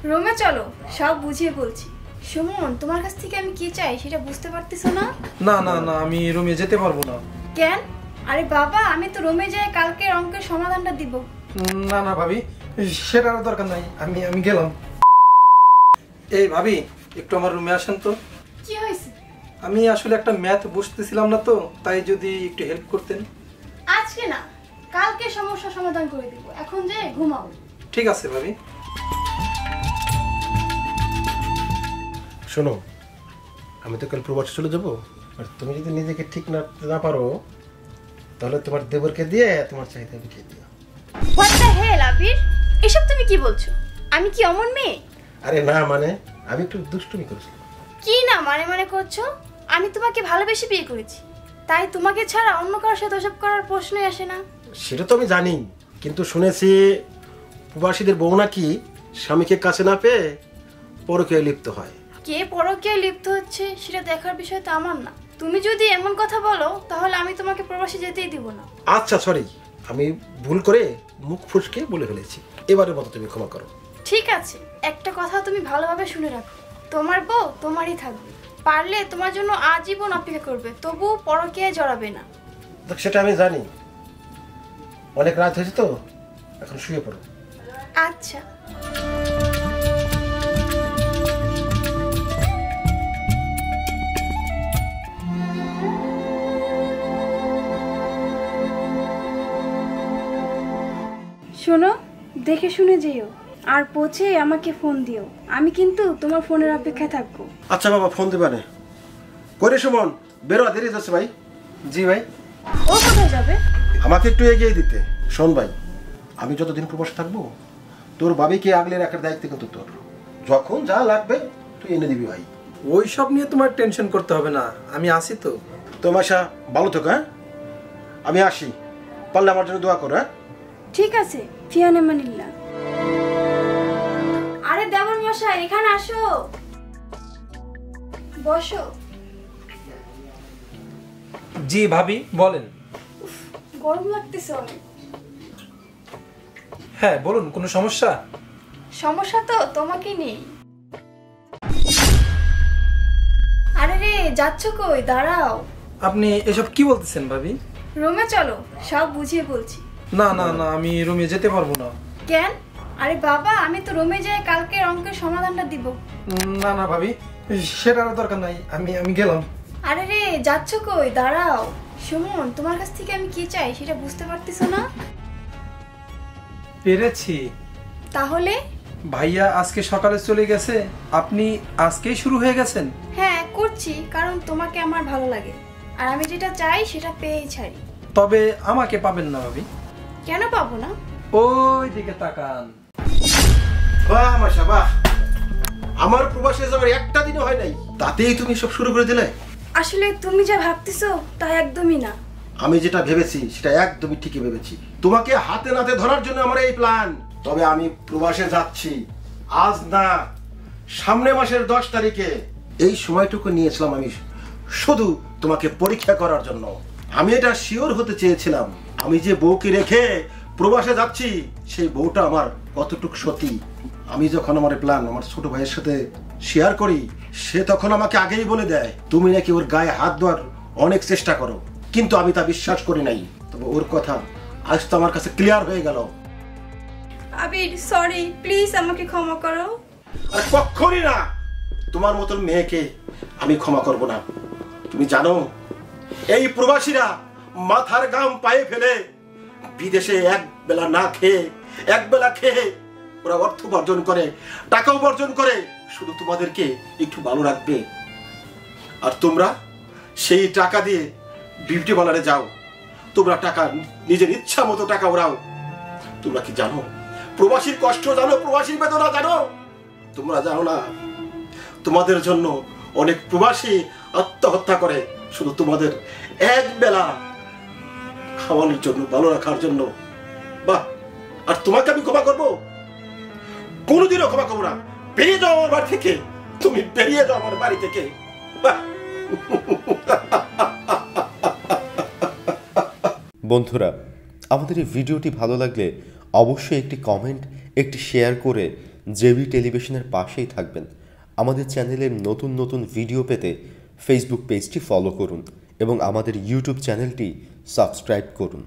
রুমে চলো, সব বুঝিয়ে বলছি। সুমন, তোমার কাছ থেকে আমি কি চাই সেটা বুঝতে পারতেছো না? না না না, আমি রুমে যেতে পারবো না। কেন? আরে বাবা, আমি তো রুমে যাই কালকের অঙ্কের সমাধানটা দিব। না না ভাবি, সেটার দরকার নাই, আমি আমি গেলাম। এই ভাবি, একটু আমার রুমে আসেন তো। কি হয়েছে? আমি আসলে একটা ম্যাথ বুঝতেছিলাম না তো, তাই যদি একটু হেল্প করতেন। আজকে না, কালকে সমস্যা সমাধান করে দিব। এখন যে ঘুমাও। ঠিক আছে ভাবি। শোনো, আমি তো কাল প্রবাসে চলে যাবো, আর তুমি যদি নিজেকে ঠিক না পারো, তাহলে তোমার দেবরকে দিয়ে তোমার চাহিদা মিটিয়ে দিও। হোয়াট দ্য হেল আবির, এসব তুমি কি বলছো? আমি কি অমন মেয়ে? আরে না, মানে আমি একটু দুষ্টুমি করেছি। কি না মানে মানে করছো? আমি তোমাকে ভালোবেসে বিয়ে করেছি, তাই তোমাকে ছাড়া অন্য কারোর সাথে ওসব করার প্রশ্নই আসে না। সেটা তো আমি জানি, কিন্তু শুনেছি প্রবাসীদের বউ নাকি স্বামীকে কাছে না পেয়ে পরকীয়ায় লিপ্ত হয়। কে পরকীয়ায় লিপ্ত হচ্ছে সেটা দেখার বিষয় তো আমার না। তুমি যদি এমন কথা বলো তাহলে আমি তোমাকে প্রবাসী যেতেই দিব না। আচ্ছা সরি, আমি ভুল করে মুখ ফুসকে বলে ফেলেছি, এবারের মতো তুমি ক্ষমা করো। ঠিক আছে, একটা কথা তুমি ভালোভাবে শুনে রাখো, তোমার বউ তোমারই থাকবে, পারলে তোমার জন্য আজীবন অপেক্ষা করবে, তবুও পরকীয়ায় জড়াবে না। দেখ, সেটা আমি জানি, অনেক রাত হয়েছে তো, এখন শুয়ে পড়ো। আচ্ছা। শোনো, দেখে শুনে যেও, আর পৌঁছে আমাকে ফোন দিও। আমি কিন্তু তোমার ফোনের অপেক্ষায় থাকবো। আচ্ছা বাবা, ফোন দিবা না করে। সুমন, বেরো, দেরি যাচ্ছে ভাই। জি ভাই। ও কোথায় যাবে? আমাকে একটু এগিয়ে দিতে। শোন ভাই, আমি যতদিন প্রবাসে থাকবো, তোর বাবিকে আগলে রাখার দায়িত্ব কিন্তু তোর। যখন যা লাগবে তুই এনে দিবি ভাই। ওই সব নিয়ে তোমার টেনশন করতে হবে না, আমি আসি তো। তোমাশা ভালো থাকো। হ্যাঁ, আমি আসি, পারলে আমার জন্য দোয়া করো। হ্যাঁ, ঠিক আছে, ফিয়ানে মানিল্লাহ। আরে দেবর মশাই, এখানে আসো, বসো। জি ভাবি, বলেন। গরম লাগতেছে অনেক। হ্যাঁ বলুন, কোনো সমস্যা? সমস্যা তো তোমাকে নেই। আরে রে, যাচ্ছ কই? দাঁড়াও। আপনি এসব কি বলতেছেন ভাবি? রুমে চলো, সব বুঝিয়ে বলছি। না না না, আমি রুমে যেতে পারবো না। কেন? আরে বাবা, আমি তো রুমে যাই কালকের অঙ্কের সমাধানটা দিব। না না ভাবি, সেটার দরকার নাই, আমি আমি গেলাম। আরে রে, যাচ্ছ কই? দাঁড়াও। সুমন, তোমার কাছ থেকে আমি কি চাই সেটা বুঝতে পারতেছো না? পেরেছি। তাহলে? ভাইয়া আজকে সকালে চলে গেছে, আপনি আজকেই শুরু হয়ে গেছেন? হ্যাঁ করছি, কারণ তোমাকে আমার ভালো লাগে, আর আমি যেটা চাই সেটা পেয়েই ছাড়ি। তবে আমাকে পাবেন না ভাবি। কেন পাবো না? ওই দিকে তাকান। বাহ মাশা বাহ, আমার প্রবাসে যাওয়ার একটা দিনও হয় নাই, তাতেই তুমি সব শুরু করে দিলে। আসলে তুমি যা ভাবতেছো তা একদমই না। আমি যেটা ভেবেছি সেটা একদমই ঠিকই ভেবেছি। তোমাকে হাতে নাতে ধরার জন্য আমার এই প্ল্যান। তবে আমি প্রবাসে যাচ্ছি আজ না, সামনে মাসের 10 তারিখে। এই সময়টুকু নিয়েছিলাম আমি শুধু তোমাকে পরীক্ষা করার জন্য। আমি এটা শিওর হতে চেয়েছিলাম, আমি যে বউকে রেখে প্রবাসে যাচ্ছি সেই বউটা আমার কতটুকু সতী। আমি যখন আমার প্ল্যান আমার ছোট ভাইয়ের সাথে শেয়ার করি, সে তখন আমাকে আগেই বলে দেয় তুমি নাকি ওর গায়ে হাত দেওয়ার অনেক চেষ্টা করো, কিন্তু আমি তা বিশ্বাস করি নাই। তবে ওর কথা আজ তো আমার কাছে ক্লিয়ার হয়ে গেল। আবির, সরি, প্লিজ আমাকে ক্ষমা করো। আর কখনই না, তোমার মতন মেয়েকে আমি ক্ষমা করব না। তুমি জানো, এই প্রবাসীরা মাথার গাম পায়ে ফেলে বিদেশে এক বেলা না খেয়ে, এক বেলা খেয়ে ওরা অর্থ উপার্জন করে, টাকা উপার্জন করে, শুধু তোমাদেরকে একটু ভালো রাখবে। আর তোমরা সেই টাকা দিয়ে বিউটি পার্লারে যাও, তোমরা টাকা নিজের ইচ্ছা মতো টাকা ওরাও। তোমরা কি জানো প্রবাসীর কষ্ট জানো, প্রবাসীর বেদনা জানো? তোমরা জানো না, তোমাদের জন্য অনেক প্রবাসী আত্মহত্যা করে শুধু তোমাদের এক বেলা খাওয়ানোর জন্য, ভালো রাখার জন্য। বাহ, আর তোমাকে আমি ক্ষমা করবো? কোনোদিনও ক্ষমা করবো না। বেরিয়ে যাও আমার বাড়ি থেকে, তুমি বেরিয়ে যাও আমার বাড়ি থেকে। বন্ধুরা, আমাদের এই ভিডিওটি ভালো লাগলে অবশ্যই একটি কমেন্ট, একটি শেয়ার করে জেবি টেলিভিশনের পাশেই থাকবেন। আমাদের চ্যানেলের নতুন নতুন ভিডিও পেতে ফেসবুক পেজটি ফলো করুন এবং আমাদের ইউটিউব চ্যানেলটি সাবস্ক্রাইব করুন।